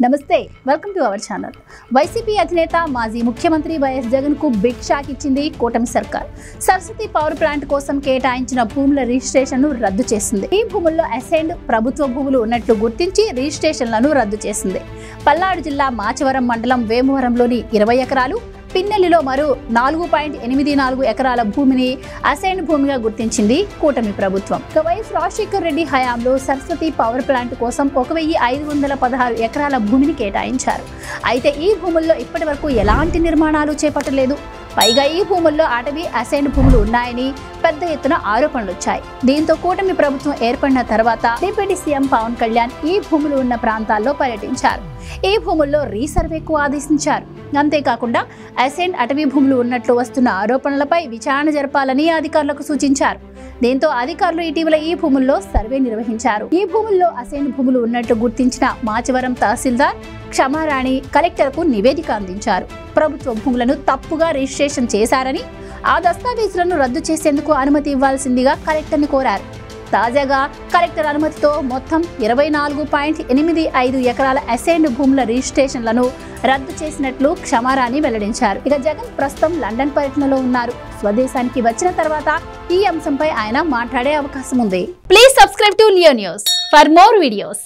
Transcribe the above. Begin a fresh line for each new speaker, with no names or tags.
నమస్తే welcome to our channel. YCP అధినేత మాజీ ముఖ్యమంత్రి వైఎస్ జగన్ కు బిగ్ షాక్ ఇచ్చింది కూటమి సర్కార్. సరస్వతి పవర్ ప్లాంట్ కోసం కేటాయించిన భూముల రిజిస్ట్రేషన్ ను రద్దు చేసింది. ఈ భూముల్లో అసైన్డ్ ప్రభుత్వ భూములు ఉన్నట్లు గుర్తించి రిజిస్ట్రేషన్లను రద్దు చేసింది. పల్నాడు జిల్లా మాచవరం మండలం వేమవరంలోని 20 ఎకరాలు, పిన్నెల్లిలో మరో 4.84 ఎకరాల భూమిని అసైన్డ్ భూమిగా గుర్తించింది కూటమి ప్రభుత్వం. వైఎస్ రాజశేఖర్ రెడ్డి హయాంలో సరస్వతి పవర్ ప్లాంట్ కోసం 1516 ఎకరాల భూమిని కేటాయించారు. అయితే ఈ భూముల్లో ఇప్పటి వరకు ఎలాంటి నిర్మాణాలు చేపట్టలేదు. పైగా ఈ భూముల్లో అటవీ అసైన్డ్ భూములు ఉన్నాయని పెద్ద ఎత్తున ఆరోపణలు వచ్చాయి. దీంతో కూటమి ప్రభుత్వం ఏర్పడిన తర్వాత డిప్యూటీ సీఎం పవన్ కళ్యాణ్ ఈ భూములు ఉన్న ప్రాంతాల్లో పర్యటించారు. ఈ భూముల్లో రీసర్వేకు ఆదేశించారు. అంతేకాకుండా అసైన్డ్ అటవీ భూములు ఉన్నట్లు వస్తున్న ఆరోపణలపై విచారణ జరపాలని అధికారులకు సూచించారు. దీంతో అధికారులు ఇటీవల ఈ భూముల్లో సర్వే నిర్వహించారు. ఈ భూముల్లో అసైన్డ్ భూములు ఉన్నట్లు గుర్తించిన మాచవరం తహసీల్దార్ క్షమారాణి కలెక్టర్కు నివేదిక అందించారు. ప్రభుత్వ భూములను తప్పుగా రిజిస్ట్రేషన్ చేశారని, ఆ దస్తావేజులను రద్దు చేసేందుకు అనుమతి ఇవ్వాల్సిందిగా కలెక్టర్ని కోరారు. తాజాగా కలెక్టర్ అనుమతితో మొత్తం 24.85 ఎకరాల అసైన్డ్ భూముల రిజిస్ట్రేషన్లను రద్దు చేసినట్లు క్షమారాణి వెల్లడించారు. ఇక జగన్ ప్రస్తుతం లండన్ పర్యటనలో ఉన్నారు. స్వదేశానికి వచ్చిన తర్వాత ఈ అంశంపై ఆయన మాట్లాడే అవకాశం ఉంది. Please subscribe to Leo news for more videos.